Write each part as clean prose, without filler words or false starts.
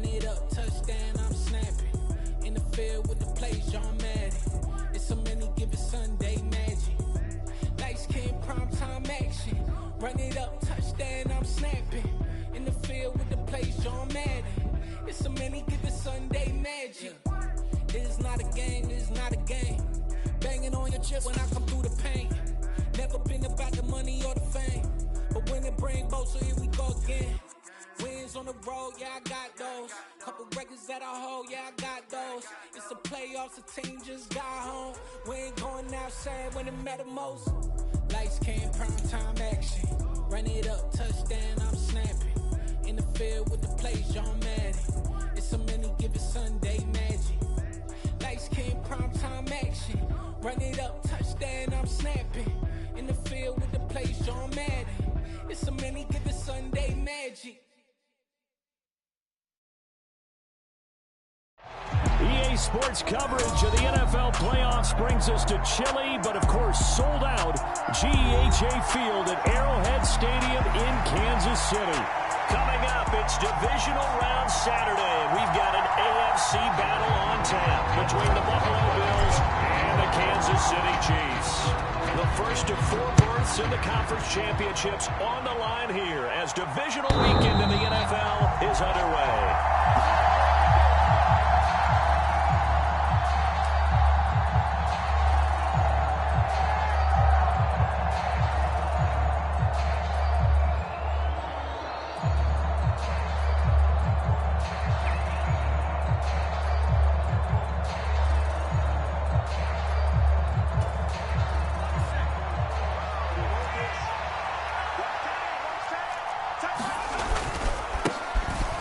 Run it up, touchdown, I'm snapping. In the field with the plays, John Madden. It's so many, give it Sunday magic. Lights, skin, primetime action. Run it up, touchdown, I'm snapping. In the field with the plays, John Madden. It's so many, give it Sunday magic. It is not a game, it is not a game. Banging on your chip when I come through the paint. Never been about the money or the fame. But when it bring both, so here we go again. Wins on the road, yeah, I got those. Couple records that I hold, yeah, I got those. It's the playoffs, the team just got home. We ain't going outside when it matter most. Lights, came, primetime action. Run it up, touchdown, I'm snapping. In the field with the plays, John Madden. It's so many, give it Sunday magic. Lights, came, primetime action. Run it up, touchdown, I'm snapping. In the field with the plays, John Madden. It's so many, give it Sunday magic. EA Sports coverage of the NFL playoffs brings us to chilly, but of course sold out GEHA Field at Arrowhead Stadium in Kansas City. Coming up, it's divisional round Saturday. We've got an AFC battle on tap between the Buffalo Bills and the Kansas City Chiefs. The first of 4 berths in the conference championships on the line here as divisional weekend in the NFL is underway.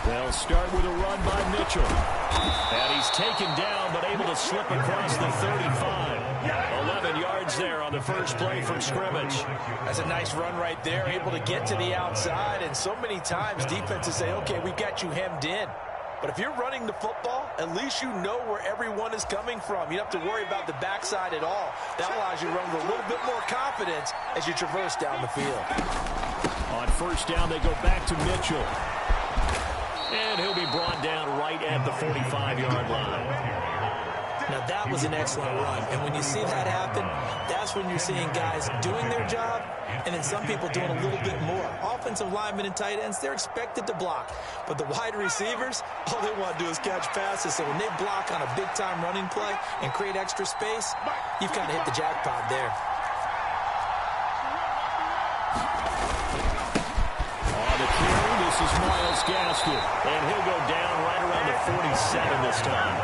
They'll start with a run by Mitchell. And he's taken down, but able to slip across the 35. 11 yards there on the first play from scrimmage. That's a nice run right there, able to get to the outside. And so many times defenses say, okay, we've got you hemmed in. But if you're running the football, at least you know where everyone is coming from. You don't have to worry about the backside at all. That allows you to run with a little bit more confidence as you traverse down the field. On first down, they go back to Mitchell. And he'll be brought down right at the 45-yard line. Now, that was an excellent run. And when you see that happen, that's when you're seeing guys doing their job and then some people doing a little bit more. Offensive linemen and tight ends, they're expected to block. But the wide receivers, all they want to do is catch passes. So when they block on a big-time running play and create extra space, you've kind of hit the jackpot there. This is Myles Gaskin, and he'll go down right around the 47 this time.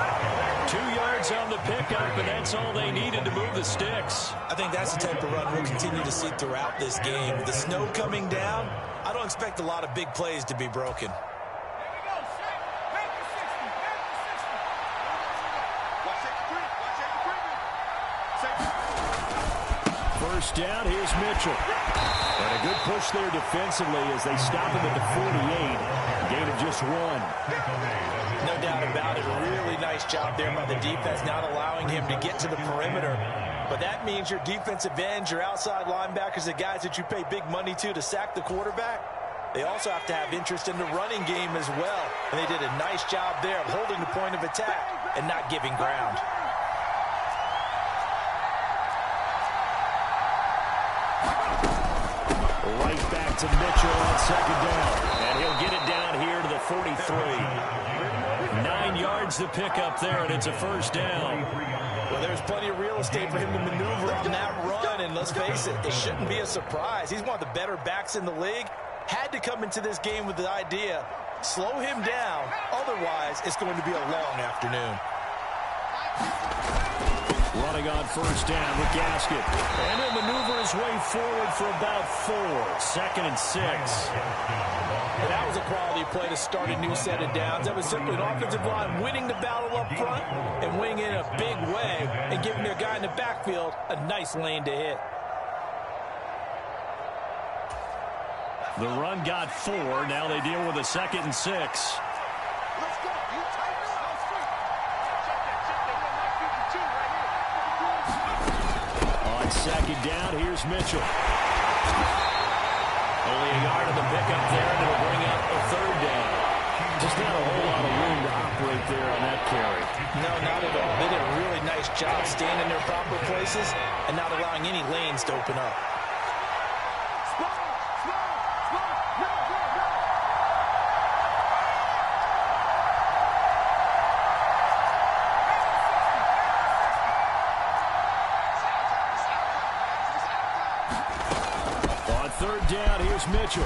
2 yards on the pickup, and that's all they needed to move the sticks. I think that's the type of run we'll continue to see throughout this game. With the snow coming down, I don't expect a lot of big plays to be broken. First down, here's Mitchell. And a good push there defensively as they stop him at the 48. Gain of just 1. No doubt about it. A really nice job there by the defense, not allowing him to get to the perimeter. But that means your defensive ends, your outside linebackers, the guys that you pay big money to sack the quarterback, they also have to have interest in the running game as well. And they did a nice job there of holding the point of attack and not giving ground. Right back to Mitchell on second down. And he'll get it down here to the 43. 9 yards to pick up there, and it's a first down. Well, there's plenty of real estate for him to maneuver on that run. And let's face it, it shouldn't be a surprise. He's one of the better backs in the league. Had to come into this game with the idea, slow him down. Otherwise, it's going to be a long afternoon. Running on first down with Gaskin. And he'll maneuver his way forward for about 4. 2nd and 6. And that was a quality play to start a new set of downs. That was simply an offensive line winning the battle up front and winning in a big way and giving their guy in the backfield a nice lane to hit. The run got 4. Now they deal with a 2nd and 6. Second down, here's Mitchell. Only a yard of the pickup there, and it'll bring up a 3rd down. Just not a whole lot of room staying in their proper places and not allowing any lanes to open up. On third down, here's Mitchell.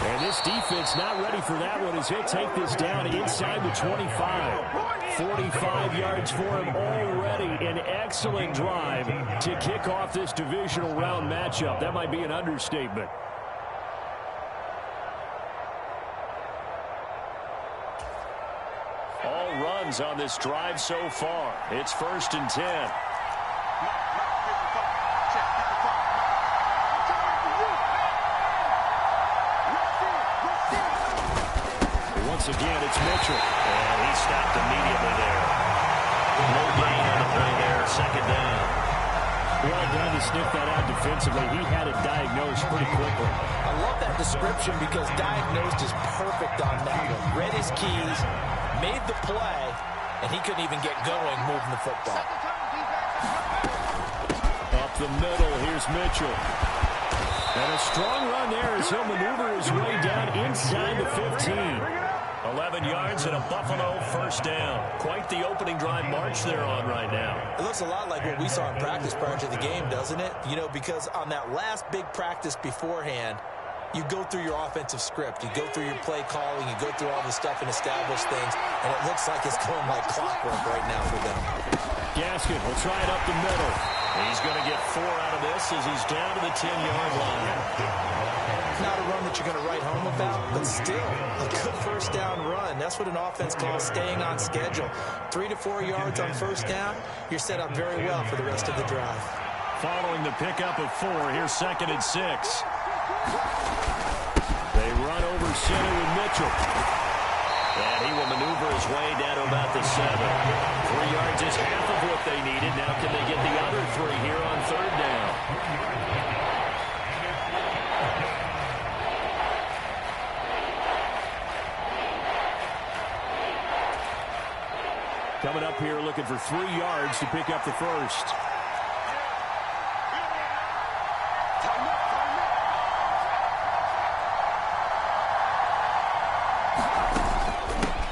And this defense not ready for that one as he'll take this down inside the 25. 45 yards for him already. An excellent drive to kick off this divisional round matchup. That might be an understatement. All runs on this drive so far. It's 1st and 10. Once again, it's Mitchell. And he stopped immediately there. No gain on the play there. 2nd down. Well done to sniff that out defensively. He had it diagnosed pretty quickly. I love that description because diagnosed is perfect on that one. Read his keys, made the play, and he couldn't even get going moving the football. Up the middle, here's Mitchell. And a strong run there as he'll maneuver his way down inside the 15. 11 yards and a Buffalo 1st down. Quite the opening drive march they're on right now. It looks a lot like what we saw in practice prior to the game, doesn't it? You know, because on that last big practice beforehand, you go through your offensive script. You go through your play calling. You go through all the stuff and establish things. And it looks like it's going like clockwork right now for them. Gaskin will try it up the middle. He's going to get 4 out of this as he's down to the 10-yard line. Not a run that you're going to write home about, but still a good 1st down run. That's what an offense calls staying on schedule. 3 to 4 yards on 1st down, you're set up very well for the rest of the drive. Following the pickup of 4, here's 2nd and 6. They run over center with Mitchell. And he will maneuver his way down to about the 7. 3 yards is half of what they needed. Now can they get the other 3 here on 3rd down? Coming up here looking for 3 yards to pick up the 1st.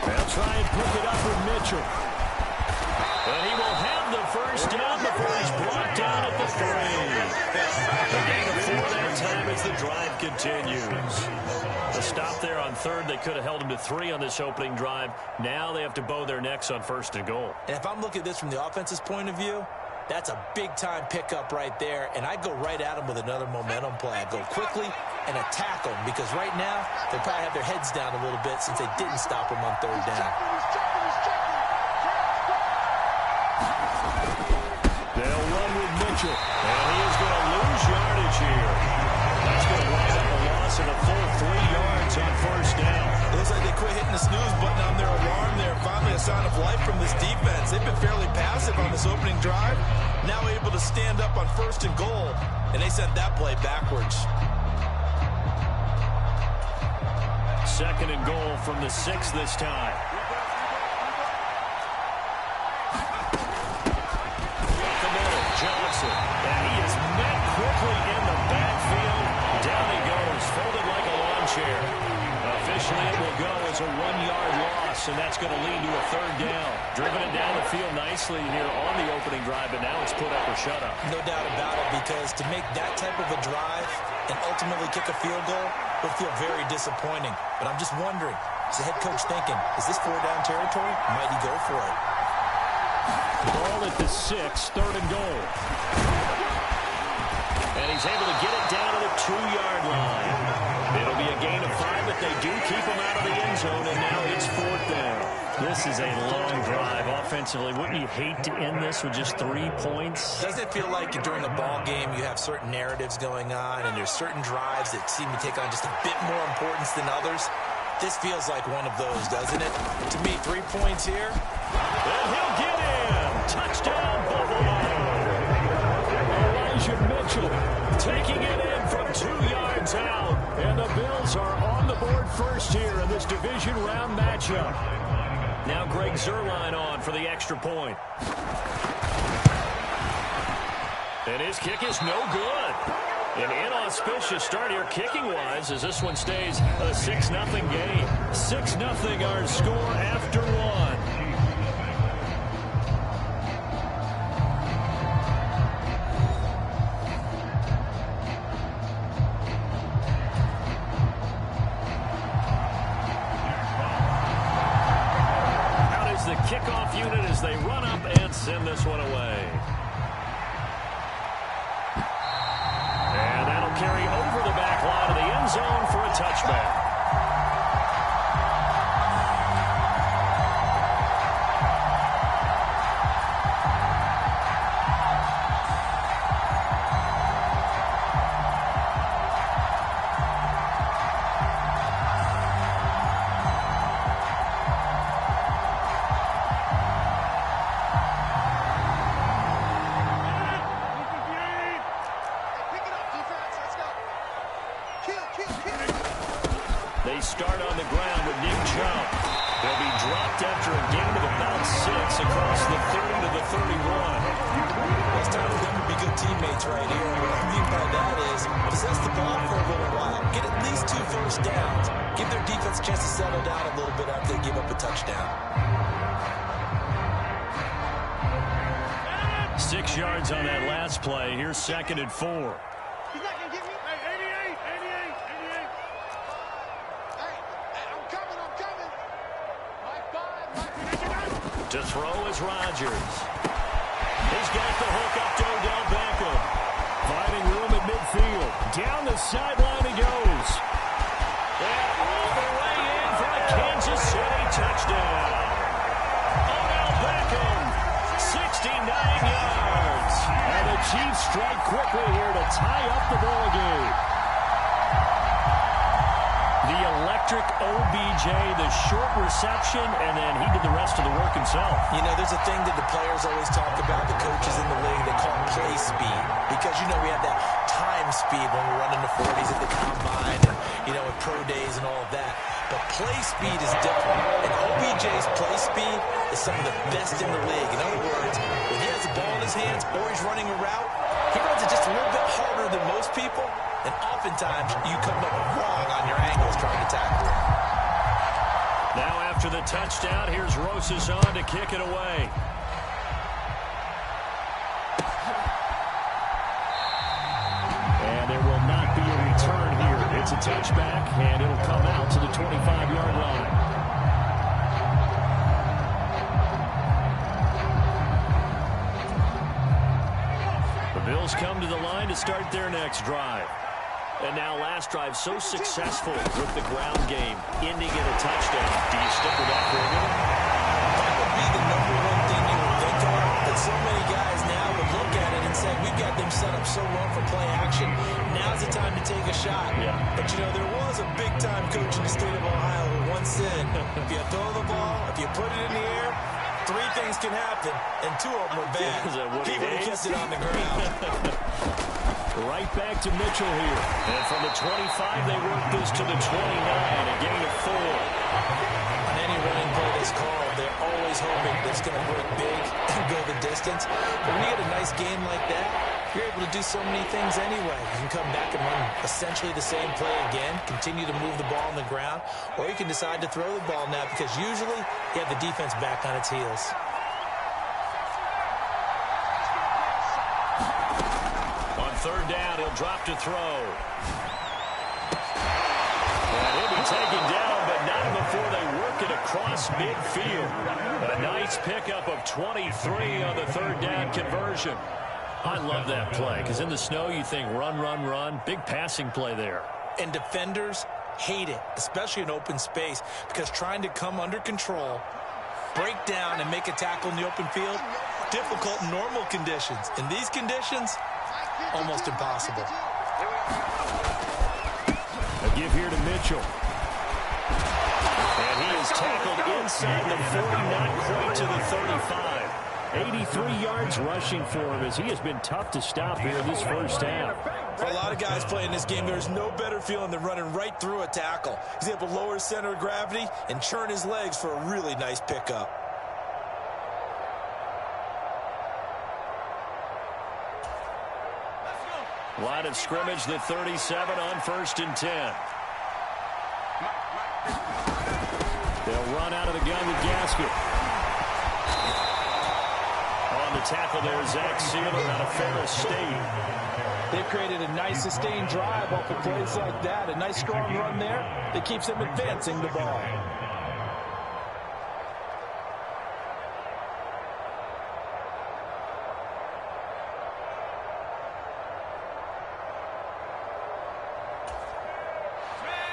They'll try and pick it up with Mitchell. And he will have the 1st down before he's brought down at the 3. A gain of 4 that time as the drive continues. The stop there on 3rd, they could have held him to 3 on this opening drive. Now they have to bow their necks on 1st and goal. And if I'm looking at this from the offense's point of view, that's a big-time pickup right there. And I go right at them with another momentum play. I go quickly and attack them because right now they probably have their heads down a little bit since they didn't stop them on 3rd down. They'll run with Mitchell. And he is going to lose yardage here. That's going to wind up a loss of a full 3 yards on 1st down. It looks like they quit hitting the snooze button on their alarm there. Finally a sign of life from this defense. They've been fairly passive on this opening drive. Now able to stand up on 1st and goal. And they sent that play backwards. 2nd and goal from the 6 this time. Johnson, and he is met quickly in the backfield. Down he goes, folded like a lawn chair. Officially, it will go as a 1-yard loss, and that's going to lead to a 3rd down. Driven it down the field nicely here on the opening drive, but now it's put up or shut up. No doubt about it, because to make that type of a drive and ultimately kick a field goal would feel very disappointing. But I'm just wondering, is the head coach thinking, is this 4-down territory? Might he go for it? Ball at the 6, 3rd and goal. And he's able to get it down to the 2-yard line. It'll be a gain of 5, but they do keep him out of the end zone, and now it's 4th down. This is a long drive offensively. Wouldn't you hate to end this with just 3 points? Doesn't it feel like during a ball game you have certain narratives going on, and there's certain drives that seem to take on just a bit more importance than others? This feels like one of those, doesn't it? To me, 3 points here. And he'll get in. Touchdown, Buffalo. Elijah Mitchell taking it in from 2 yards out. And the Bills are on the board first here in this division round matchup. Now Greg Zuerlein on for the extra point. And his kick is no good. An inauspicious start here kicking-wise as this one stays a 6-0 game. 6-0 our score after one. Out is the kickoff unit as they run up and send this one away. Carry over the back line of the end zone for a touchback. They start on the ground with Nick Chubb. They'll be dropped after a gain of about 6 across the 30 to the 31. It's time for them to be good teammates right here. What I mean by that is possess the ball for a little while, get at least 2 first downs, give their defense a chance to settle down a little bit after they give up a touchdown. 6 yards on that last play. Here's 2nd and 4. He's not going to get me. Hey, 88. Hey, I'm coming. To throw is Rodgers. He's got the hook up to Odell Beckham. Finding room at midfield. Down the sideline he goes. And all the way in for a Kansas City touchdown. Odell Beckham, 69 yards. And the Chiefs strike quickly here to tie up the ball game. The electric OBJ, the short reception, and then he did the rest of the work himself. You know, there's a thing that the players always talk about, the coaches in the league, they call play speed. Because, you know, we have that time speed when we're running the 40s at the combine and, you know, at pro days and all of that. But play speed is different. And OBJ's play speed is some of the best in the league. In other words, when he has the ball in his hands or he's running a route, he runs it just a little bit harder than most people. And oftentimes, you come up wrong on your angles trying to tackle it. Now after the touchdown, here's Rosas on to kick it away. And there will not be a return here. It's a touchback, and it'll come out to the 25-yard line. The Bills come to the line to start their next drive. And now last drive so successful with the ground game, ending in a touchdown. Do you stick with that for a minute? That would be the number one thing you would think of. But so many guys now would look at it and say, we've got them set up so well for play action. Now's the time to take a shot. Yeah. But, you know, there was a big-time coach in the state of Ohio who once said, if you throw the ball, if you put it in the air, 3 things can happen, and 2 of them are bad. He would have kept it on the ground. Right back to Mitchell here. And from the 25, they work this to the 29, a gain of 4. On any running play that's called, they're always hoping that it's going to break big and go the distance. But when you get a nice game like that, you're able to do so many things anyway. You can come back and run essentially the same play again, continue to move the ball on the ground, or you can decide to throw the ball now because usually you have the defense back on its heels. Third down, he'll drop to throw. And he'll be taken down, but not before they work it across midfield. A nice pickup of 23 on the third down conversion. I love that play, because in the snow you think run, run, run. Big passing play there. And defenders hate it, especially in open space, because trying to come under control, break down, and make a tackle in the open field, difficult in normal conditions. In these conditions, almost impossible. A give here to Mitchell. And he is tackled inside the 40, not quite to the 35. 83 yards rushing for him as he has been tough to stop here this first half. For a lot of guys playing this game, there's no better feeling than running right through a tackle. He's able to lower his center of gravity and churn his legs for a really nice pickup. Line of scrimmage, the 37 on 1st and 10. They'll run out of the gun with Gasket. On the tackle there, Zach Sealer out of Ferris State. They've created a nice sustained drive off of plays like that. A nice strong run there that keeps them advancing the ball.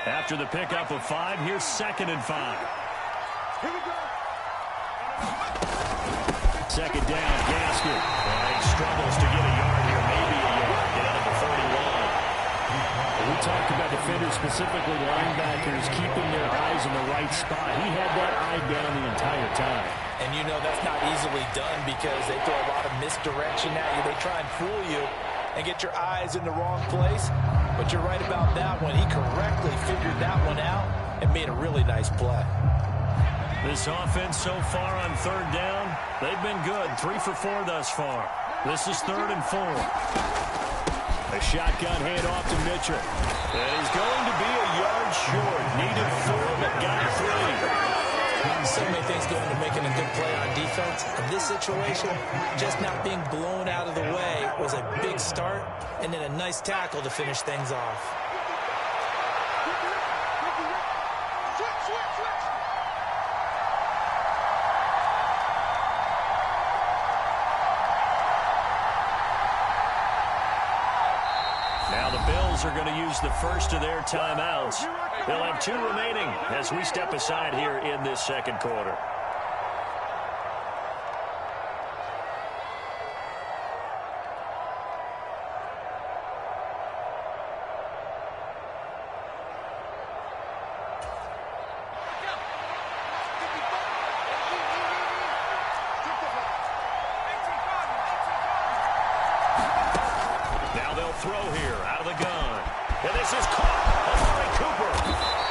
After the pickup of 5, here's 2nd and 5. Here we go. Second down, Gasket. He struggles to get a yard here, maybe a yard, down at the 31. We talked about defenders, specifically linebackers, keeping their eyes in the right spot. He had that eye down the entire time. And you know that's not easily done because they throw a lot of misdirection at you. They try and fool you and get your eyes in the wrong place. But you're right about that one. He correctly figured that one out and made a really nice play. This offense so far on 3rd down, they've been good. 3 for 4 thus far. This is 3rd and 4. A shotgun handoff to Mitchell. And he's going to be a yard short. Needed 4, but got 3. So many things go into making a good play on defense. In this situation, just not being blown out of the way was a big start, and then a nice tackle to finish things off. Now the Bills are going to use the first of their timeouts. They'll have 2 remaining as we step aside here in this 2nd quarter. Now they'll throw here out of the gun. And this is caught. Amari Cooper.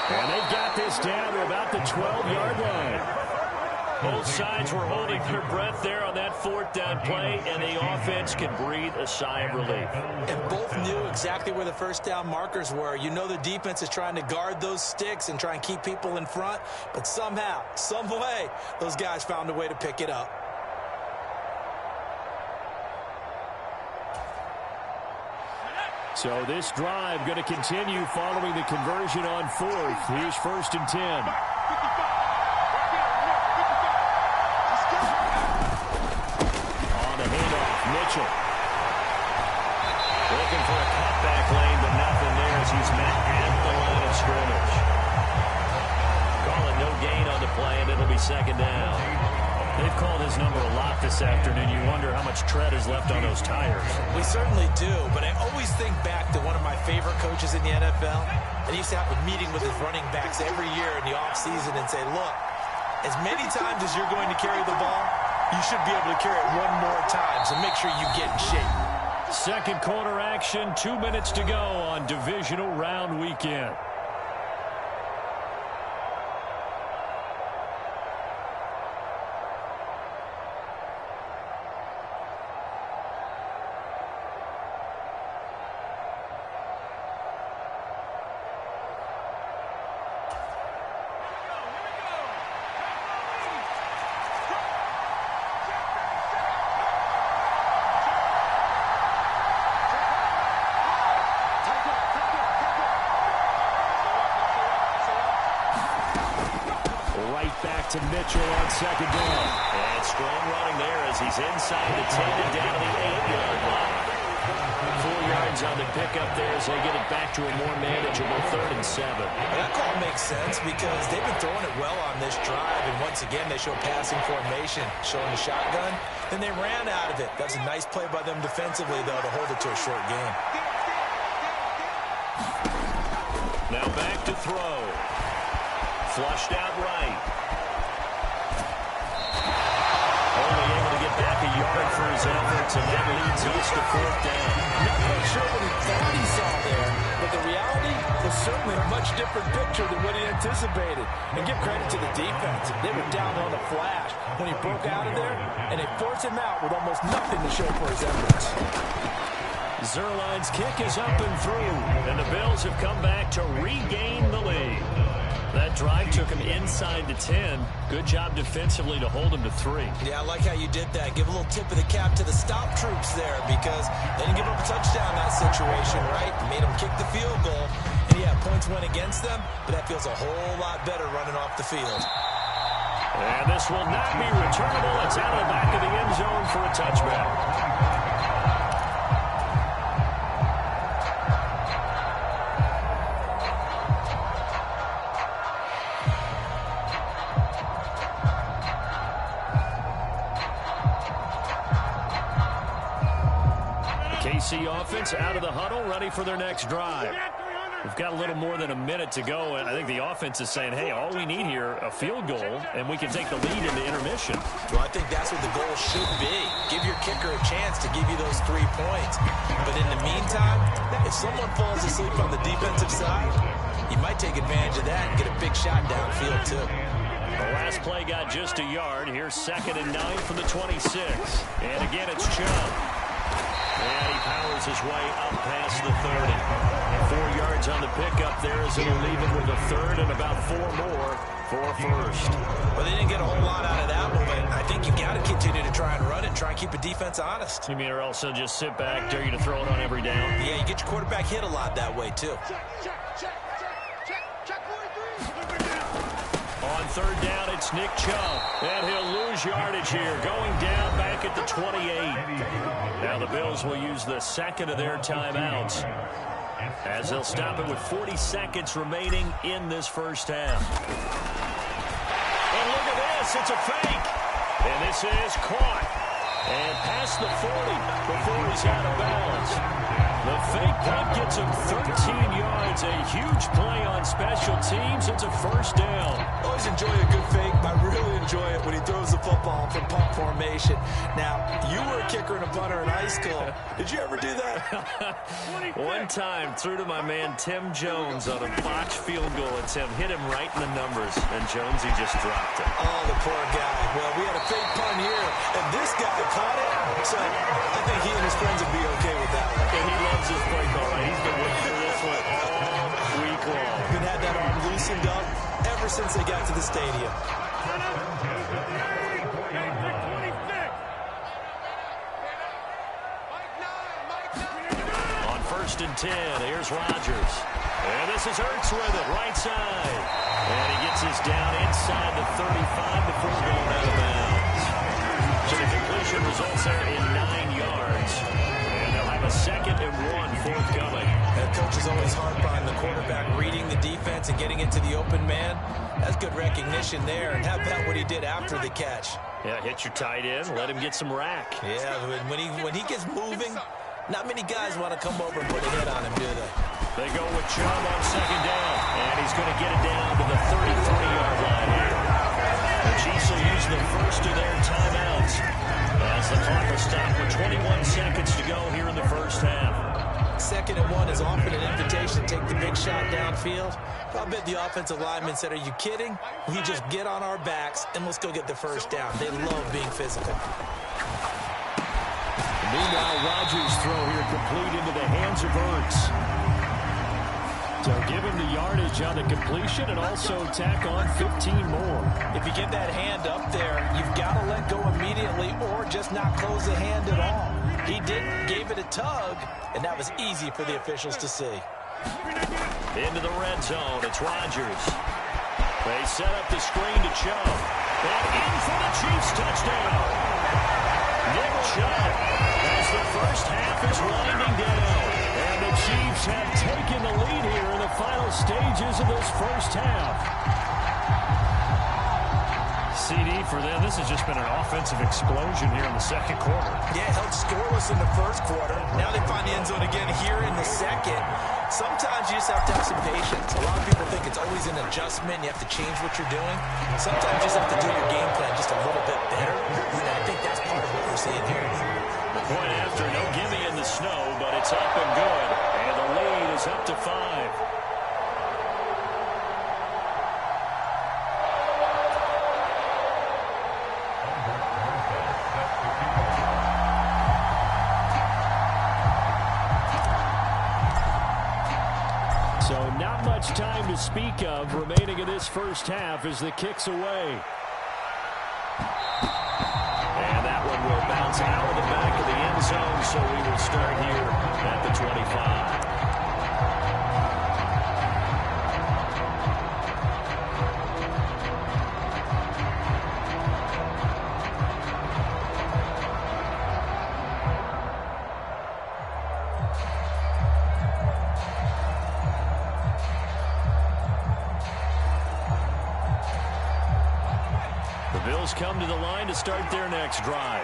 And they got this down to about the 12-yard line. Both sides were holding their breath there on that 4th down play, and the offense can breathe a sigh of relief. And both knew exactly where the first down markers were. You know the defense is trying to guard those sticks and try and keep people in front, but somehow, some way, those guys found a way to pick it up. So this drive going to continue following the conversion on 4th. Here's 1st and 10. On the handoff, Mitchell. Looking for a cutback lane, but nothing there as he's met at the line of scrimmage. Calling no gain on the play, and it'll be 2nd down. They've called his number a lot this afternoon. You wonder how much tread is left on those tires. We certainly do, but I always think back to one of my favorite coaches in the NFL. And he used to have a meeting with his running backs every year in the offseason and say, look, as many times as you're going to carry the ball, you should be able to carry it one more time, so make sure you get in shape. 2nd quarter action, 2 minutes to go on divisional round weekend. To Mitchell on 2nd down. And strong running there as he's inside the 10 and down to the 8-yard line. 4 yards on the pickup there as they get it back to a more manageable 3rd and 7. Well, that call makes sense because they've been throwing it well on this drive, and once again they show passing formation, showing the shotgun. Then they ran out of it. That's a nice play by them defensively, though, to hold it to a short game. Now back to throw. Flushed out right. Only able to get back for his efforts, and that leads us to 4th down. Not quite sure what he thought he saw there, but the reality was certainly a much different picture than what he anticipated. And give credit to the defense. They were down on the flash when he broke out of there, and they forced him out with almost nothing to show for his efforts. Zuerlein's kick is up and through, and the Bills have come back to regain the lead. That drive took him inside the 10. Good job defensively to hold him to 3. Yeah, I like how you did that. Give a little tip of the cap to the stop troops there because they didn't give up a touchdown in that situation, right? Made them kick the field goal. And yeah, points went against them, but that feels a whole lot better running off the field. And this will not be returnable. It's out of the back of the end zone for a touchback. KC offense out of the huddle, ready for their next drive. We've got a little more than a minute to go, and I think the offense is saying, hey, all we need here, a field goal, and we can take the lead into intermission. Well, I think that's what the goal should be. Give your kicker a chance to give you those 3 points. But in the meantime, if someone falls asleep on the defensive side, you might take advantage of that and get a big shot downfield, too. The last play got just a yard. Here's 2nd and 9 from the 26. And again, it's Chubb. And he powers his way up past the 30. 4 yards on the pickup there as it'll leave him with a 3rd and about 4 more for 1st. Well, they didn't get a whole lot out of that one, but I think you got to continue to try and run it, try and keep the defense honest. You mean or also just sit back, dare you to throw it on every down? Yeah, you get your quarterback hit a lot that way, too. On 3rd down, it's Nick Chubb, and he'll lose yardage here, going down back at the 28. Now the Bills will use the 2nd of their timeouts as they'll stop it with 40 seconds remaining in this first half. And look at this, it's a fake. And this is caught. And past the 40 before he's out of bounds. The fake punt gets him 13 yards. A huge play on special teams. It's a 1st down. Always enjoy a good fake. I really enjoy it when he throws the football from punt formation. Now, you were a kicker and a punter in high school. Did you ever do that? One time, threw to my man Tim Jones on a botched field goal attempt. Hit him right in the numbers, and Jonesy just dropped it. Oh, the poor guy. Well, we had a fake punt here, and this guy caught it. So I think he and his friends would be okay with that one. And he loves his play call, right? He's been waiting for this one all week long. Been had that arm loosened up ever since they got to the stadium. On 1st and 10, here's Rodgers. And this is Ertz with it, right side. And he gets us down inside the 35 before going out of bounds. So the completion results there in 9 yards. And they'll have a 2nd and 1 forthcoming. That coach is always hard behind the quarterback, reading the defense and getting into the open man. That's good recognition there. And how about what he did after the catch? Yeah, hit your tight end, let him get some rack. Yeah, when he gets moving, not many guys want to come over and put a hit on him, do they? They go with Chubb on 2nd down, and he's going to get it down to the 33-yard line here. The Chiefs will use the 1st of their timeouts as the clock will stop with 21 seconds to go here in the first half. 2nd and 1 is often an invitation to take the big shot downfield. I bet the offensive linemen said, are you kidding? We just get on our backs and let's go get the 1st down. They love being physical. Meanwhile, Rodgers' throw here complete into the hands of Ertz. So give him the yardage on the completion and also tack on 15 more. If you get that hand up there, you've got to let go immediately or just not close the hand at all. He didn't, gave it a tug, and that was easy for the officials to see. Into the red zone, it's Rodgers. They set up the screen to Chubb. And in for the Chiefs touchdown. Nick Chubb as the first half is winding down. And the Chiefs have taken the lead here in the final stages of this first half. CD for them. This has just been an offensive explosion here in the second quarter. Yeah, held scoreless in the first quarter. Now they find the end zone again here in the second. Sometimes you just have to have some patience. A lot of people think it's always an adjustment. You have to change what you're doing. Sometimes you just have to do your game plan just a little bit better. And I think that's part of what we're seeing here. The point after, no gimme in the snow, but it's up and good. And the lead is up to 5. Time to speak of remaining in this first half as the kick's away. And that one will bounce out of the back of the end zone, so we will start here at the 25. Come to the line to start their next drive.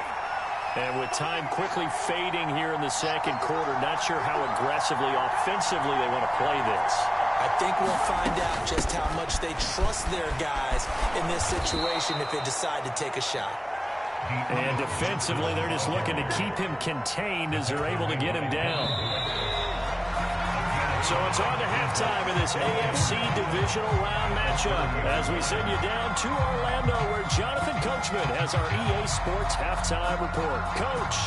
And with time quickly fading here in the second quarter, not sure how aggressively, offensively they want to play this. I think we'll find out just how much they trust their guys in this situation if they decide to take a shot. And defensively, they're just looking to keep him contained as they're able to get him down. So it's on to halftime in this AFC divisional round matchup as we send you down to Orlando where Jonathan Coachman has our EA Sports halftime report. Coach.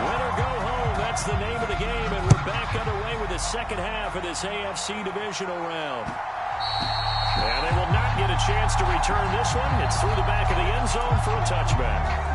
Win or go home, that's the name of the game, and we're back underway with the second half of this AFC divisional round. And they will not get a chance to return this one. It's through the back of the end zone for a touchback.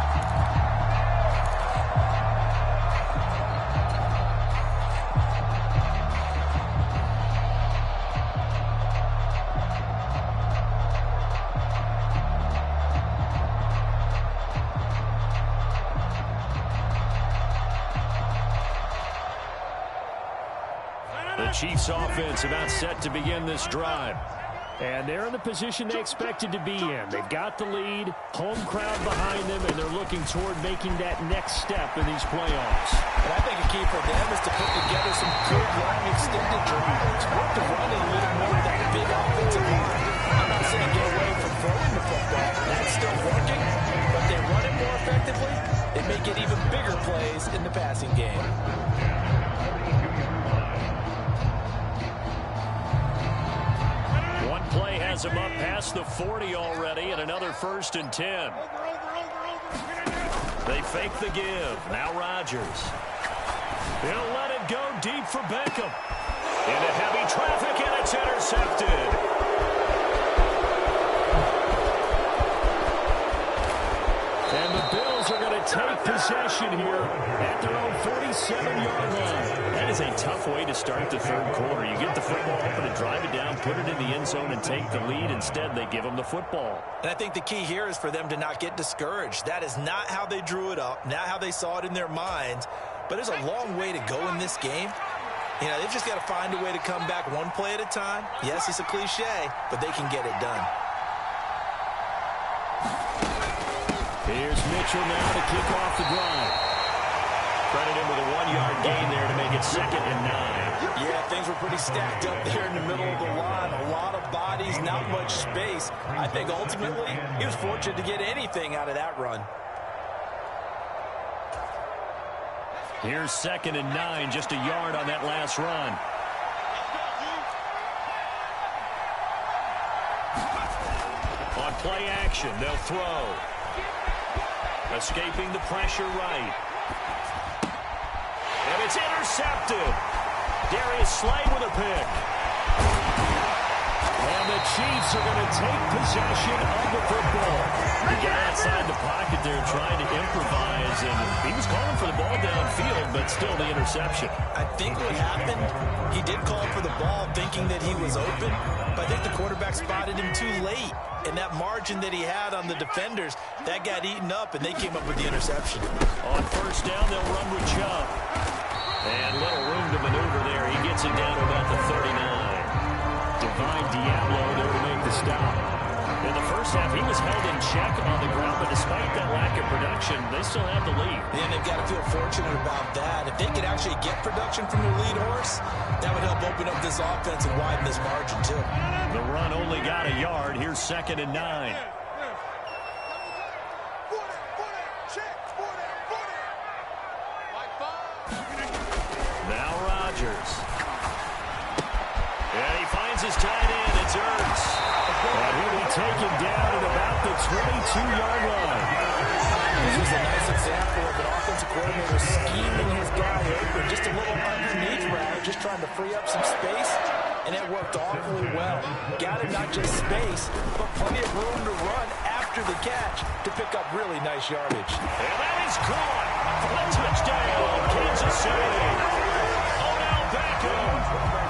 Chiefs offense about set to begin this drive. And they're in the position they expected to be in. They've got the lead, home crowd behind them, and they're looking toward making that next step in these playoffs. And I think a key for them is to put together some good, long, extended drives. Work the run a little more with that big offensive line. I'm not saying get away from throwing the football. That's still working. But they run it more effectively. They make it even bigger plays in the passing game. Play has him up past the 40 already, and another 1st and 10. They fake the give. Now Rodgers. He'll let it go deep for Beckham. Into heavy traffic, and it's intercepted. And the Bills are going to take possession here at their own 47-yard line. That is a tough way to start the third quarter. You get the football open and drive it down, put it in the end zone, and take the lead. Instead, they give them the football. And I think the key here is for them to not get discouraged. That is not how they drew it up, not how they saw it in their minds. But there's a long way to go in this game. You know, they've just got to find a way to come back one play at a time. Yes, it's a cliche, but they can get it done. Here's Mitchell now to kick off the drive. Credit him with a 1-yard gain there to make it 2nd and 9. Yeah, things were pretty stacked up there in the middle of the line. A lot of bodies, not much space. I think ultimately he was fortunate to get anything out of that run. Here's 2nd and 9, just a yard on that last run. On play action, they'll throw. Escaping the pressure right. And it's intercepted. Darius Slay with a pick. And the Chiefs are going to take possession of the football. The guy outside the pocket there trying to improvise, and he was calling for the ball downfield, but still the interception. I think what happened, he did call for the ball thinking that he was open, but I think the quarterback spotted him too late. And that margin that he had on the defenders, that got eaten up, and they came up with the interception. On 1st down, they'll run with Chubb. And little room to maneuver there. He gets it down to about the 39. Divine He was held in check on the ground, but despite that lack of production, they still have the lead. And they've got to feel fortunate about that. If they could actually get production from their lead horse, that would help open up this offense and widen this margin, too. The run only got a yard. Here's 2nd and 9. Now Rodgers. And he finds his tight end. It's Ertz. And he'll be taken down at about the 22-yard line. This is a nice example of an offensive coordinator scheming his guy open. Just a little underneath route, just trying to free up some space, and it worked awfully well. Got him not just space, but plenty of room to run after the catch to pick up really nice yardage. And that is caught for a touchdown, Kansas City. Odell Beckham,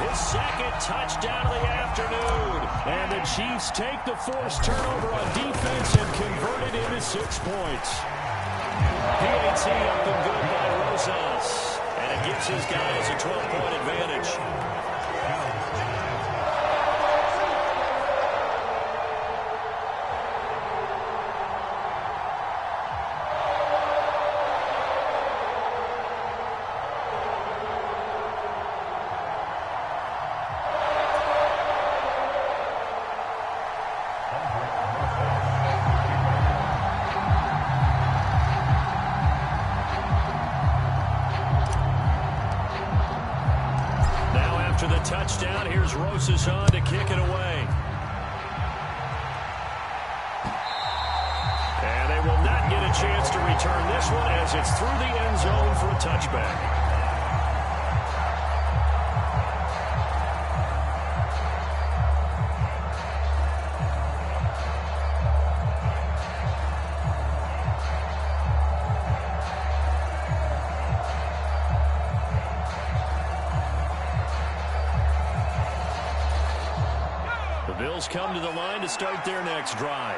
his 2nd touchdown of the afternoon. And the Chiefs take the forced turnover on defense and convert it into 6 points. PAT up and good by Rosas. And it gives his guys a 12-point advantage. After the touchdown, here's Rosas on to kick it away. And they will not get a chance to return this one as it's through the end zone for a touchback. Bills come to the line to start their next drive.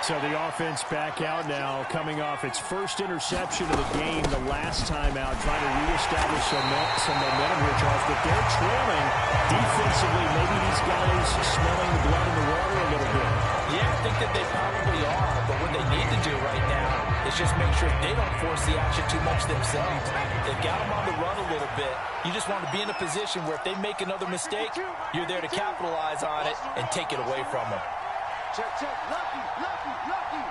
So the offense back out now, coming off its first interception of the game the last time out, trying to reestablish some momentum here, Charles. But they're trailing defensively. Maybe these guys smelling the blood in the water a little bit. Yeah, I think that they probably are. But what they need to do right now is just make sure they don't force the action too much themselves. They've got them on the run a little bit. You just want to be in a position where if they make another mistake, you're there to capitalize on it and take it away from them. Check, check. Lucky, lucky, lucky.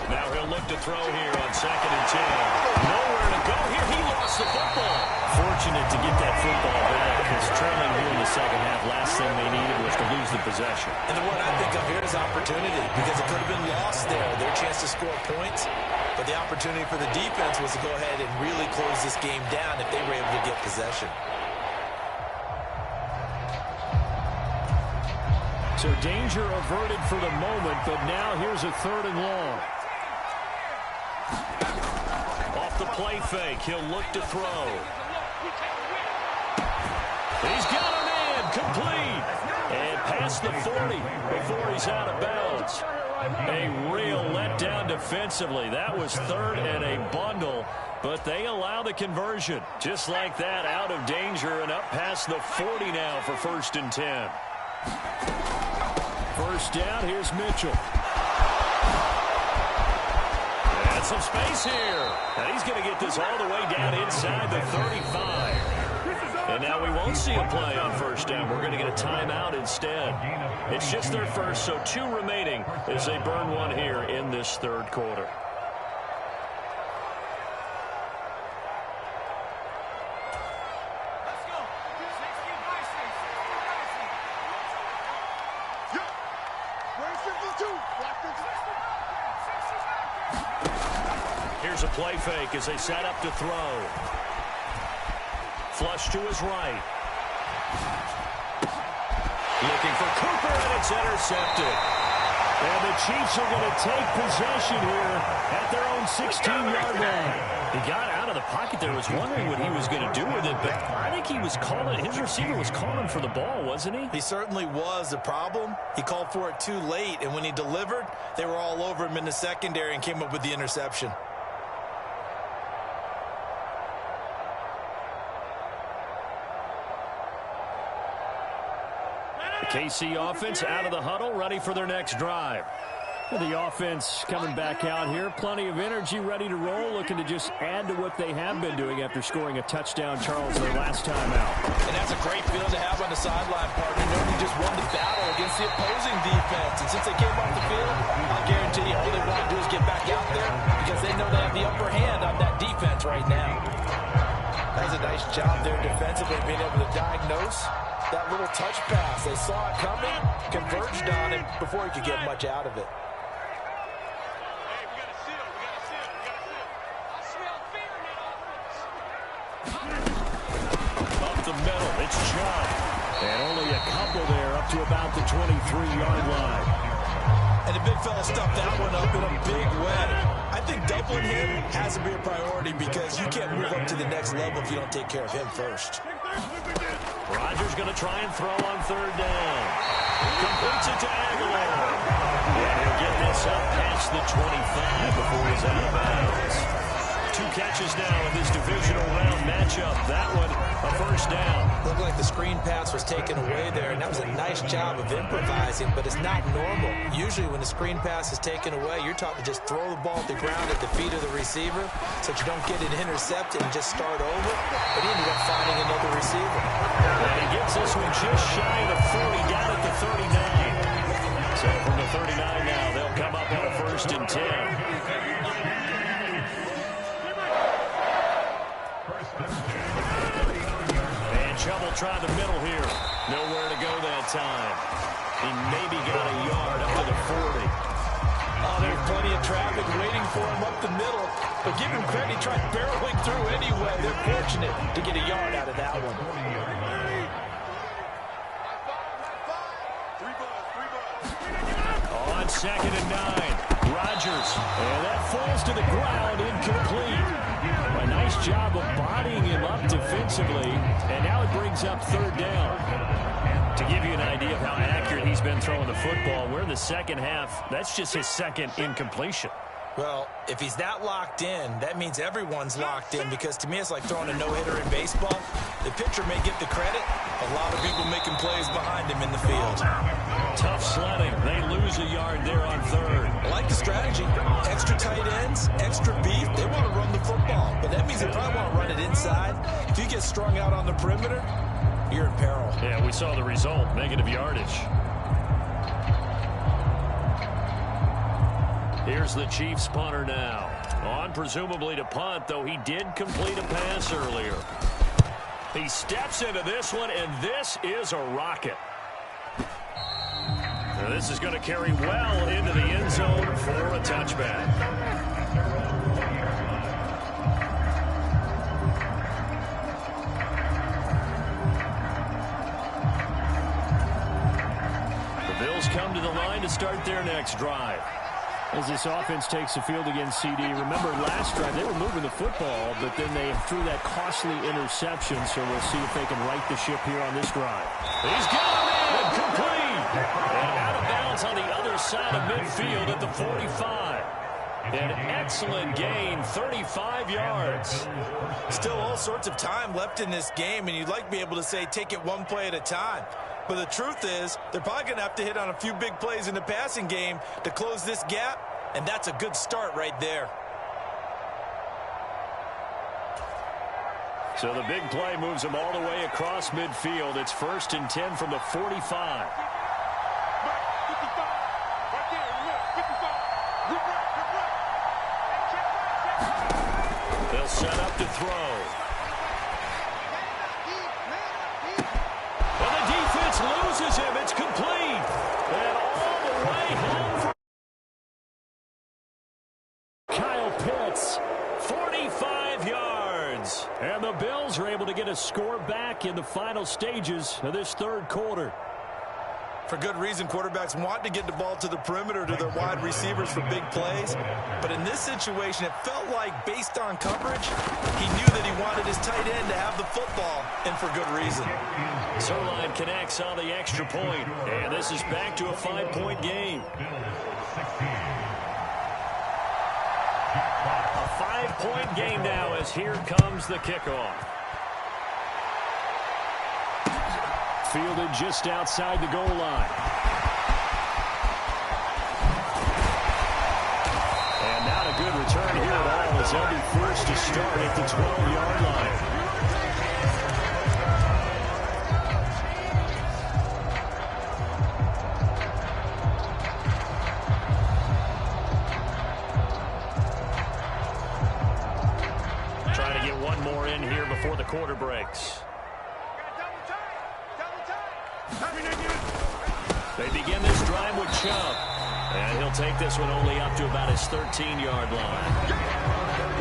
Now he'll look to throw here on 2nd and 10. Nowhere to go here. He lost the football. Fortunate to get that football back because trailing here in the second half, last thing they needed was to lose the possession. And the word I think of here is opportunity because it could have been lost there. Their chance to score points. But the opportunity for the defense was to go ahead and really close this game down if they were able to get possession. So danger averted for the moment, but now here's a 3rd and long. Off the play fake, he'll look to throw. He's got a man, complete. And past the 40 before he's out of bounds. A real letdown defensively. That was 3rd and a bundle, but they allow the conversion. Just like that, out of danger and up past the 40 now for 1st and 10. First down, here's Mitchell. And some space here. And he's going to get this all the way down inside the 35. And now we won't see a play on 1st down. We're going to get a timeout instead. It's just their first, so 2 remaining as they burn one here in this 3rd quarter. Here's a play fake as they set up to throw. Flush to his right. Looking for Cooper, and it's intercepted. And the Chiefs are going to take possession here at their own 16-yard line. He got out of the pocket there, was wondering what he was going to do with it, but I think he was calling, his receiver was calling for the ball, wasn't he? He certainly was. The problem, he called for it too late, and when he delivered, they were all over him in the secondary and came up with the interception. KC offense out of the huddle, ready for their next drive. The offense coming back out here. Plenty of energy, ready to roll, looking to just add to what they have been doing after scoring a touchdown, Charles, their last time out. And that's a great feeling to have on the sideline, partner, knowing you just won the battle against the opposing defense. And since they came off the field, I'll guarantee you all they want to do is get back out there because they know they have the upper hand on that defense right now. That's a nice job there defensively, being able to diagnose that little touch pass. They saw it coming, converged on it before he could get much out of it. The middle, it's Chubb. And only a couple there up to about the 23-yard line. And the big fella stuffed that one up in a big way. I think doubling him has to be a priority because you can't move up to the next level if you don't take care of him first. Rodgers going to try and throw on third down. Completes it to Aguilar. And he'll get this up past the 25 before he's out of bounds. 2 catches now in this divisional round matchup. That one, a first down. Looked like the screen pass was taken away there, and that was a nice job of improvising, but it's not normal. Usually when the screen pass is taken away, you're taught to just throw the ball at the ground at the feet of the receiver so that you don't get it intercepted and just start over. But he ended up finding another receiver. And he gets this one just shy of 40, down at the 39. So from the 39 now, they'll come up on a 1st and 10. Chubb will try the middle here. Nowhere to go that time. He maybe got a yard up to the 40. Oh, there's plenty of traffic waiting for him up the middle. But give him credit, he tried barreling through anyway. They're fortunate to get a yard out of that one. On 2nd and 9. Rodgers. And that falls to the ground, incomplete. A nice job of bodying him up defensively, and now it brings up 3rd down. To give you an idea of how accurate he's been throwing the football, we're in the second half. That's just his 2nd incompletion. Well, if he's that locked in, that means everyone's locked in because to me it's like throwing a no-hitter in baseball. The pitcher may get the credit. A lot of people making plays behind him in the field. Tough sledding. They lose a yard there on 3rd. I like the strategy. Extra tight ends, extra beef. They want to run the football, but that means they probably want to run it inside. If you get strung out on the perimeter, you're in peril. Yeah, we saw the result. Negative yardage. Here's the Chiefs punter now. On presumably to punt, though he did complete a pass earlier. He steps into this one, and this is a rocket. Now this is going to carry well into the end zone for a touchback. The Bills come to the line to start their next drive. As this offense takes the field against CD, remember last drive they were moving the football, but then they threw that costly interception, so we'll see if they can right the ship here on this drive. He's got it, complete, and out of bounds on the other side of midfield at the 45. An excellent gain, 35 yards. Still all sorts of time left in this game, and you'd like to be able to say take it one play at a time. But the truth is, they're probably going to have to hit on a few big plays in the passing game to close this gap, and that's a good start right there. So the big play moves them all the way across midfield. It's 1st and 10 from the 45. They'll set up to throw. And the defense loses him. It's complete. And all the way home for Kyle Pitts. 45 yards. And the Bills are able to get a score back in the final stages of this 3rd quarter. For good reason, quarterbacks want to get the ball to the perimeter to their wide receivers for big plays. But in this situation, it felt like, based on coverage, he knew that he wanted his tight end to have the football, and for good reason. Sirline connects on the extra point, and this is back to a 5-point game. A 5-point game now as here comes the kickoff. fielded just outside the goal line. And not a good return here at all, as they'll be forced to start at the 12-yard line. Before the quarter breaks. They begin this drive with Chubb. And he'll take this one only up to about his 13-yard line.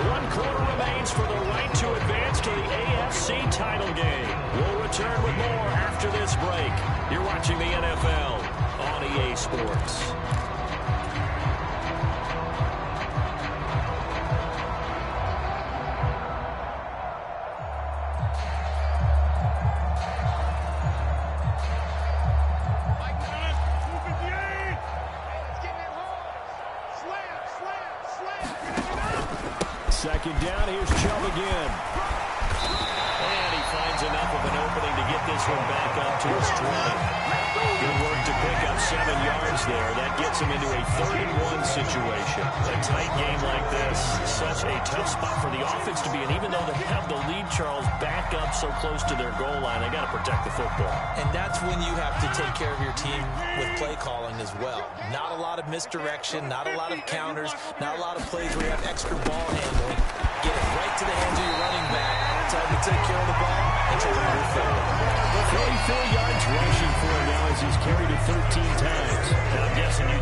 1 quarter remains for the right to advance to the AFC title game. We'll return with more after this break. You're watching the NFL on EA Sports. Second down, here's Chubb again. And he finds enough of an opening to get this one back up to his 20. Good work to pick up 7 yards there. That gets him into a 3rd-and-1 situation. A tight game like this, such a tough spot for the offense to be in. Even though they have the lead, Charles, back up so close to their goal line, they got to protect the football. And that's when you have to take care of your team with play calling as well. Not a lot of misdirection, not a lot of counters, not a lot of plays where you have extra ball handling. Get it right to the hands of your running back. Tell him to take care of the ball and try to move forward. 44 yards rushing for him now as he's carried it 13 times. And I'm guessing you...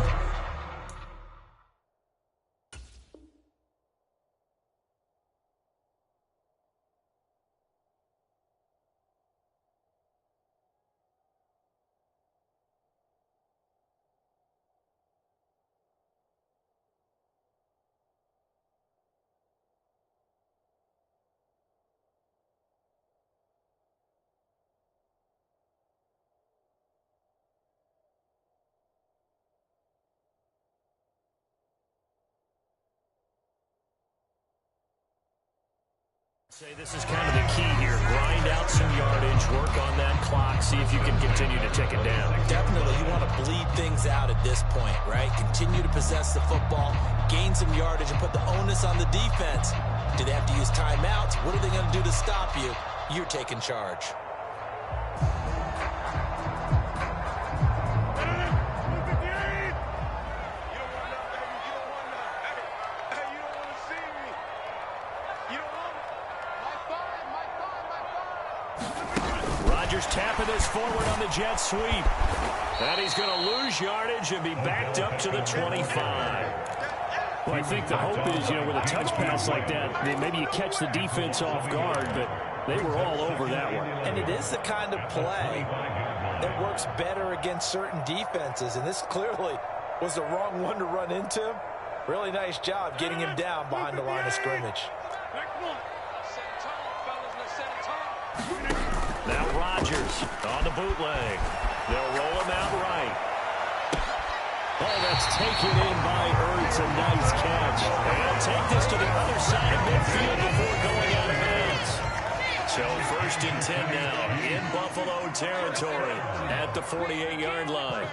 Say this is kind of the key here. Grind out some yardage, work on that clock, see if you can continue to tick it down. Definitely, you want to bleed things out at this point, right? Continue to possess the football, gain some yardage, and put the onus on the defense. Do they have to use timeouts? What are they going to do to stop you? You're taking charge. Tapping this forward on the jet sweep. And he's going to lose yardage and be backed up to the 25. Well, I think the hope is, with a touch pass like that, maybe you catch the defense off guard, but they were all over that one. And it is the kind of play that works better against certain defenses, and this clearly was the wrong one to run into. Really nice job getting him down behind the line of scrimmage. Now Rodgers on the bootleg. They'll roll him out right. Oh, that's taken in by Ertz. A nice catch. And he'll take this to the other side of midfield before going out of bounds. So 1st and 10 now in Buffalo territory at the 48-yard line.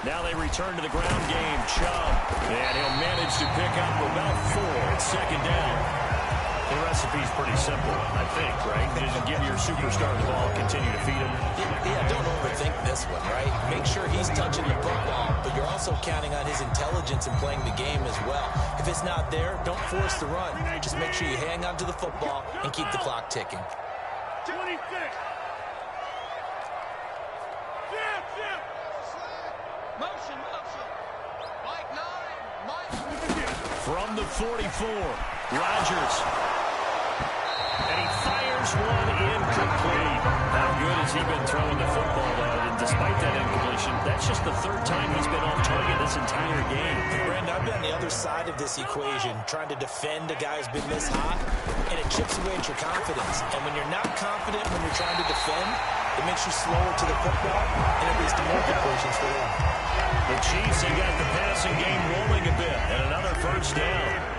Now they return to the ground game. Chubb. And he'll manage to pick up about 4 at 2nd down. The recipe's pretty simple, I think, right? Just give your superstar the ball, continue to feed him. Yeah, don't overthink this one, right? Make sure he's touching the football, but you're also counting on his intelligence in playing the game as well. If it's not there, don't force the run. Just make sure you hang on to the football and keep the clock ticking. 26. Motion. Mike 9. From the 44, Rodgers. And he fires one incomplete. How good has he been throwing the football, though? And despite that incompletion, that's just the 3rd time he's been off target this entire game. Brandon, I've been on the other side of this equation, trying to defend a guy who's been this hot, and it chips away at your confidence. And when you're not confident when you're trying to defend, it makes you slower to the football, and it leads to more completions for them. The Chiefs have got the passing game rolling a bit, and another 1st down.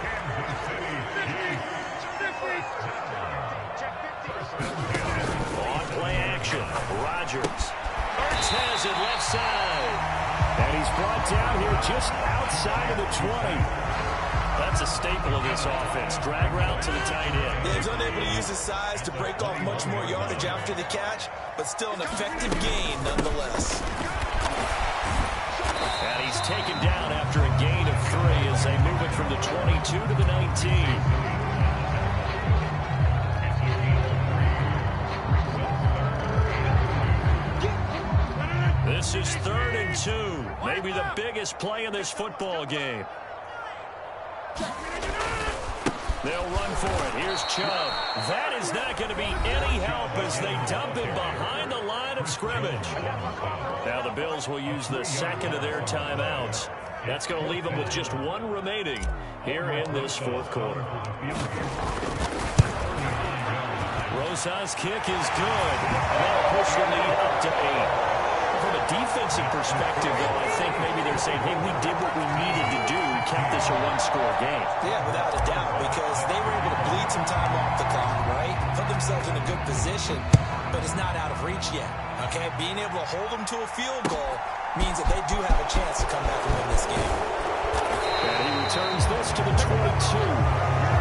On play action, Rodgers. Ertz has it left side. And he's brought down here just outside of the 20. That's a staple of this offense. Drag route to the tight end. Yeah, he's unable to use his size to break off much more yardage after the catch, but still an effective gain nonetheless. And he's taken down after a gain of 3 as they move it from the 22 to the 19. This is 3rd and 2. Maybe the biggest play in this football game. They'll run for it. Here's Chubb. That is not going to be any help as they dump him behind the line of scrimmage. Now the Bills will use the second of their timeouts. That's going to leave them with just 1 remaining here in this 4th quarter. Rosa's kick is good. They'll push the lead up to 8. From a defensive perspective, though, I think maybe they're saying, hey, we did what we needed to do. We kept this a 1-score game. Yeah, without a doubt, because they were able to bleed some time off the clock, right? Put themselves in a good position, but it's not out of reach yet, okay? Being able to hold them to a field goal means that they do have a chance to come back and win this game. And he returns this to the 22.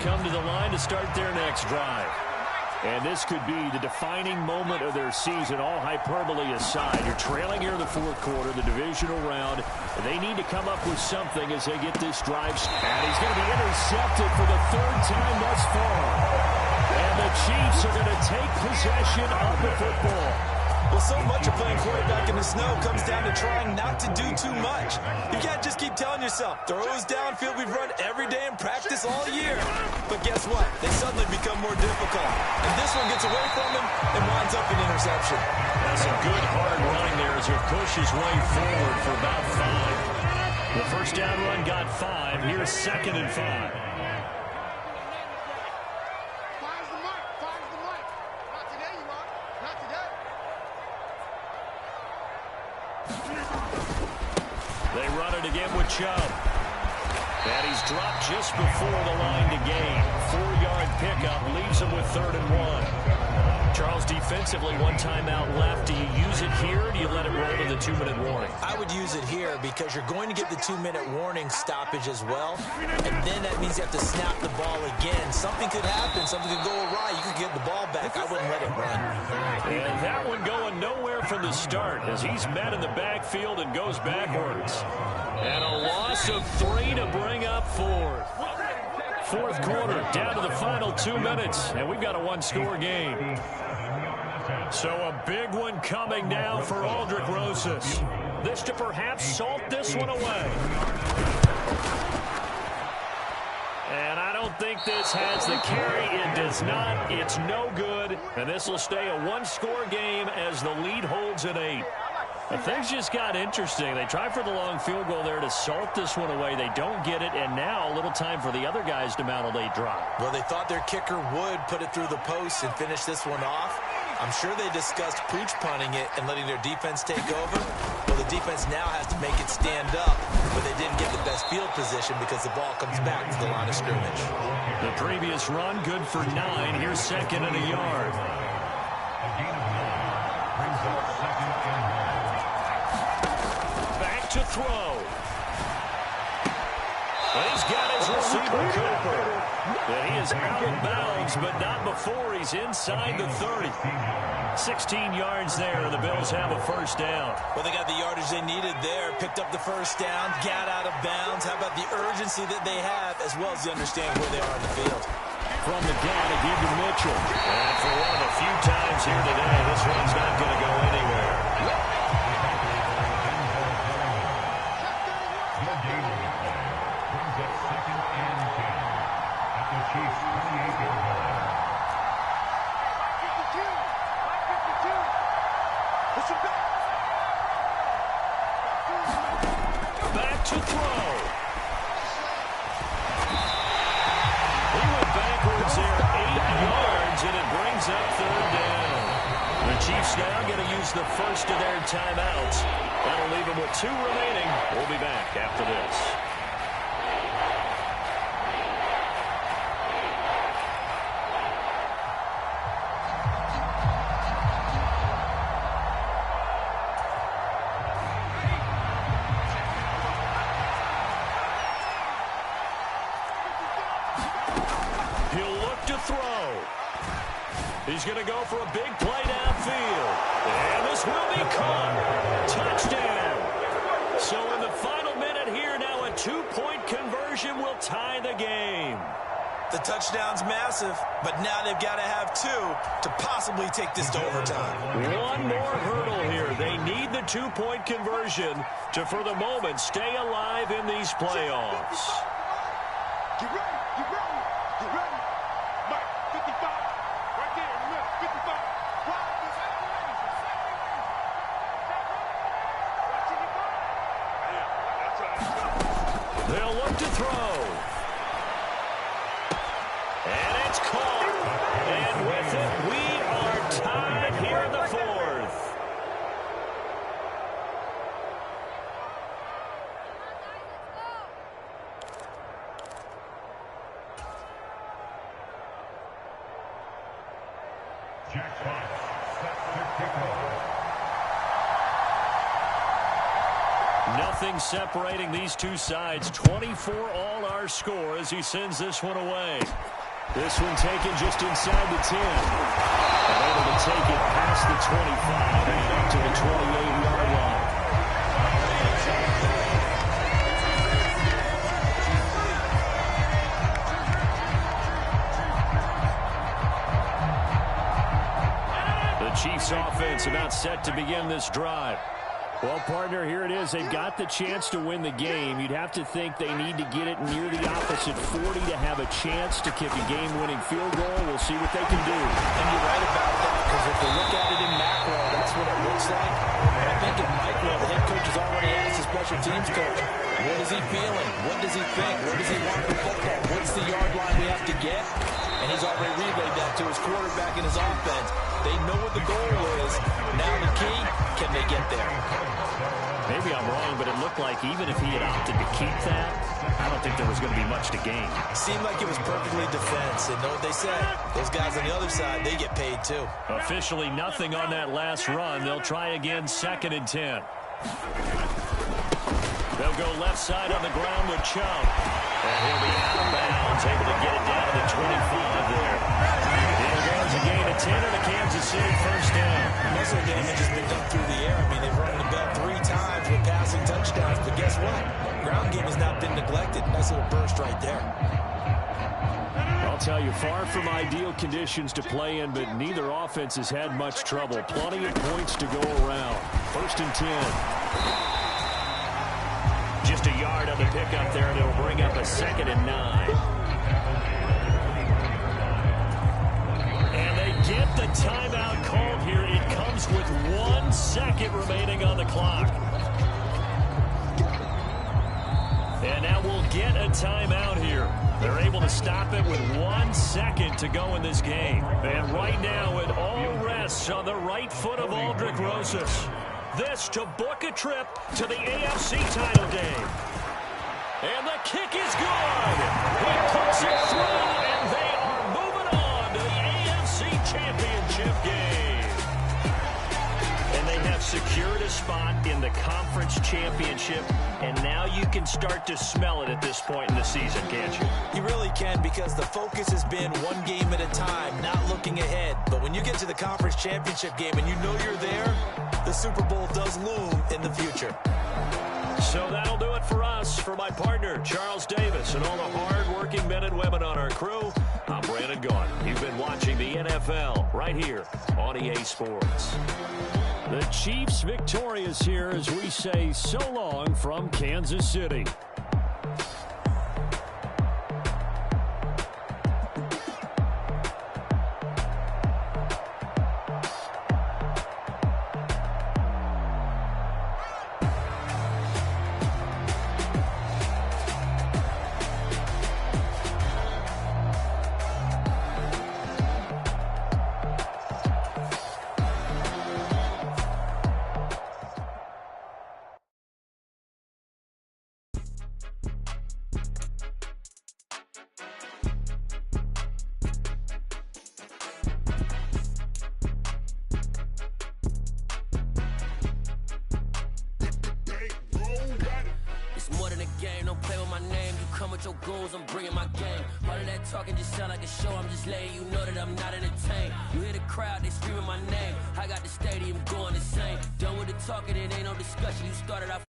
Come to the line to start their next drive. And this could be the defining moment of their season, all hyperbole aside. You're trailing here in the 4th quarter, the divisional round. They need to come up with something as they get this drive. And he's going to be intercepted for the 3rd time thus far. And the Chiefs are going to take possession of the football. Well, so much of playing quarterback in the snow comes down to trying not to do too much. You can't just keep telling yourself, throws downfield we've run every day in practice all year. But guess what? They suddenly become more difficult. And this one gets away from him and winds up an interception. That's some good hard running there as he pushes way forward for about 5. The first down run got 5. Here's 2nd and 5. They run it again with Chubb. And he's dropped just before the line to gain. 4-yard pickup leaves him with 3rd and 1. Charles, defensively, 1 timeout left. Do you use it here or do you let it roll to the 2-minute warning? I would use it here because you're going to get the 2-minute warning stoppage as well. And then that means you have to snap the ball again. Something could happen. Something could go awry. You could get the ball back. I wouldn't let it run. And that one going nowhere from the start as he's met in the backfield and goes backwards. And a loss of 3 to bring up 4th. 4th quarter, down to the final 2 minutes, and we've got a 1-score game. So a big one coming now for Aldrick Rosas. This to perhaps salt this one away. And I don't think this has the carry. It does not. It's no good. And this will stay a 1-score game as the lead holds at 8. But things just got interesting. They try for the long field goal there to salt this one away. They don't get it, and now a little time for the other guys to mount a late drop. Well, they thought their kicker would put it through the post and finish this one off. I'm sure they discussed pooch punting it and letting their defense take over. Well, the defense now has to make it stand up, but they didn't get the best field position because the ball comes back to the line of scrimmage. The previous run, good for 9. Here's 2nd and a yard. Back to throw. And he's got his receiver, Cooper. And he is out of bounds, but not before he's inside the 30. 16 yards there, and the Bills have a first down. Well, they got the yardage they needed there, picked up the first down, got out of bounds. How about the urgency that they have, as well as they understand where they are in the field. From the gun, to give to Mitchell. And for one of the few times here today, this one's not going to go anywhere. Back to throw. He went backwards there 8 yards, and it brings up 3rd down. Chiefs now going to use the first of their timeouts. That'll leave them with 2 remaining. We'll be back after this. He's going to go for a big play downfield. And this will be caught. Touchdown. So in the final minute here, now a 2-point conversion will tie the game. The touchdown's massive, but now they've got to have 2 to possibly take this to overtime. One more hurdle here. They need the 2-point conversion to, for the moment, stay alive in these playoffs. Get ready, get ready, get ready. Mike, 55, right there in the middle, 55. Watch it. They'll look to throw. And it's caught. And with it, we are tied here in the 4th. Nothing separating these two sides. 24 all our score as he sends this one away. This one taken just inside the 10. And able to take it past the 25 and up to the 28-yard line. The Chiefs offense about set to begin this drive. Well, partner, here it is. They've got the chance to win the game. You'd have to think they need to get it near the opposite 40 to have a chance to kick a game-winning field goal. We'll see what they can do. And you're right about that, because if you look at it in macro, that's what it looks like. But I think in micro, the head coach has already asked his special teams coach, what is he feeling? What does he think? Where does he want the football? What's the yard line we have to get? And he's already relayed that to his quarterback and his offense. They know what the goal is. Now the key, can they get there? Maybe I'm wrong, but it looked like even if he had opted to keep that, I don't think there was going to be much to gain. Seemed like it was perfectly defense. And know what they said? Those guys on the other side, they get paid too. Officially nothing on that last run. They'll try again, 2nd and 10. They'll go left side on the ground with Chubb. And he'll be out of bounds, able to get it down to the 25 there. Here goes a gain of 10 and a Kansas City first down. Muscle damage has been done through the air. I mean, they've run the bell 3 times with passing touchdowns. But guess what? Ground game has not been neglected. Nice little burst right there. I'll tell you, far from ideal conditions to play in, but neither offense has had much trouble. Plenty of points to go around. 1st and 10. Just a yard on the pickup there, and it'll bring up a 2nd and 9. And they get the timeout called here. It comes with 1 second remaining on the clock. And now we'll get a timeout here. They're able to stop it with 1 second to go in this game. And right now it all rests on the right foot of Aldrick Rosas. This to book a trip to the AFC title game. And the kick is good. He puts it through, and they are moving on to the AFC Championship game. And they have secured a spot in the Conference Championship, and now you can start to smell it at this point in the season, can't you? You really can, because the focus has been one game at a time, not looking ahead. But when you get to the Conference Championship game and you know you're there, the Super Bowl does loom in the future. So that'll do it for us. For my partner, Charles Davis, and all the hard-working men and women on our crew, I'm Brandon Gaudin. You've been watching the NFL right here on EA Sports. The Chiefs victorious here as we say so long from Kansas City. my name. You come with your goons, I'm bringing my game. All of that talking just sound like a show, I'm just laying. You know that I'm not entertained. You hear the crowd, they screaming my name. I got the stadium going insane. Done with the talking, it ain't no discussion. You started out